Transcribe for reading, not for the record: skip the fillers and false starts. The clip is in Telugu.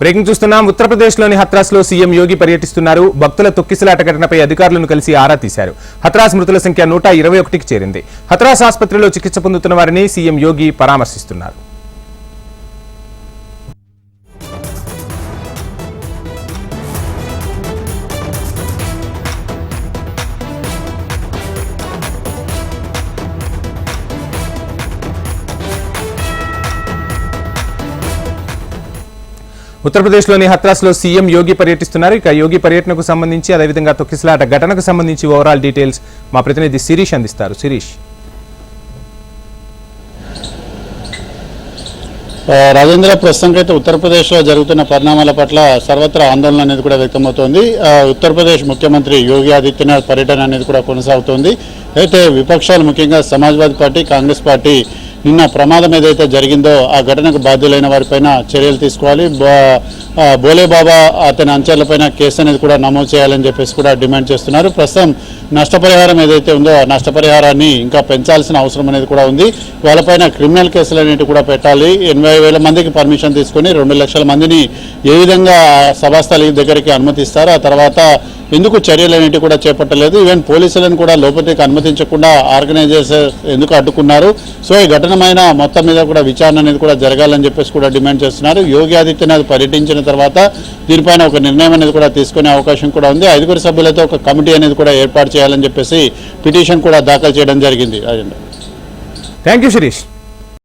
బ్రేకింగ్ చూస్తున్నాం. ఉత్తరప్రదేశ్లోని హత్రాస్లో సీఎం యోగి పర్యటిస్తున్నారు. భక్తుల తొక్కిసలాట ఘటనపై అధికారులను కలిసి ఆరా తీశారు. హత్రాస్ మృతుల సంఖ్య 121కి చేరింది. హత్రాస్ ఆసుపత్రిలో చికిత్స పొందుతున్న వారిని సీఎం యోగి పరామర్శిస్తున్నారు. ఉత్తరప్రదేశ్లోని హత్రాస్లో సీఎం యోగి పర్యటిస్తున్నారు. ఇక యోగి పర్యటనకు సంబంధించి అదేవిధంగా తొక్కిసలాట ఘటనకు సంబంధించి ఓవరాల్ డీటెయిల్స్ మా ప్రతినిధి శిరీష్ అందిస్తారు. శిరీష్. రాజేంద్ర, ప్రస్తుతానికి అయితే ఉత్తరప్రదేశ్లో జరుగుతున్న పరిణామాల పట్ల సర్వత్రా ఆందోళన అనేది కూడా వ్యక్తమవుతోంది. ఉత్తరప్రదేశ్ ముఖ్యమంత్రి యోగి ఆదిత్యనాథ్ పర్యటన అనేది కూడా కొనసాగుతోంది. అయితే విపక్షాలు ముఖ్యంగా సమాజ్వాదీ పార్టీ, కాంగ్రెస్ పార్టీ నిన్న ప్రమాదం ఏదైతే జరిగిందో ఆ ఘటనకు బాధ్యులైన వారిపైన చర్యలు తీసుకోవాలి, బోలేబాబా అతని అంచెలపైన కేసు అనేది కూడా నమోదు చేయాలని చెప్పేసి కూడా డిమాండ్ చేస్తున్నారు. ప్రస్తుతం నష్టపరిహారం ఏదైతే ఉందో ఆ నష్టపరిహారాన్ని ఇంకా పెంచాల్సిన అవసరం అనేది కూడా ఉంది. వాళ్ళపైన క్రిమినల్ కేసులు అనేవి కూడా పెట్టాలి. 80,000 మందికి పర్మిషన్ తీసుకుని 2 లక్షల మందిని ఏ విధంగా సభాస్థలి దగ్గరికి అనుమతిస్తారు, ఆ తర్వాత ఎందుకు చర్యలు అనేవి కూడా చేపట్టలేదు, ఈవెన్ పోలీసులను కూడా లోపలికి అనుమతించకుండా ఆర్గనైజర్స్ ఎందుకు అడ్డుకున్నారు, సో ఈ ఘటనమైన మొత్తం మీద కూడా విచారణ అనేది కూడా జరగాలని చెప్పేసి కూడా డిమాండ్ చేస్తున్నారు. యోగి ఆదిత్యనాథ్ పర్యటించిన తర్వాత దీనిపైన ఒక నిర్ణయం అనేది కూడా తీసుకునే అవకాశం కూడా ఉంది. 5 సభ్యులతో ఒక కమిటీ అనేది కూడా ఏర్పాటు చేయాలని చెప్పేసి పిటిషన్ కూడా దాఖలు చేయడం జరిగింది. Thank you Sirish.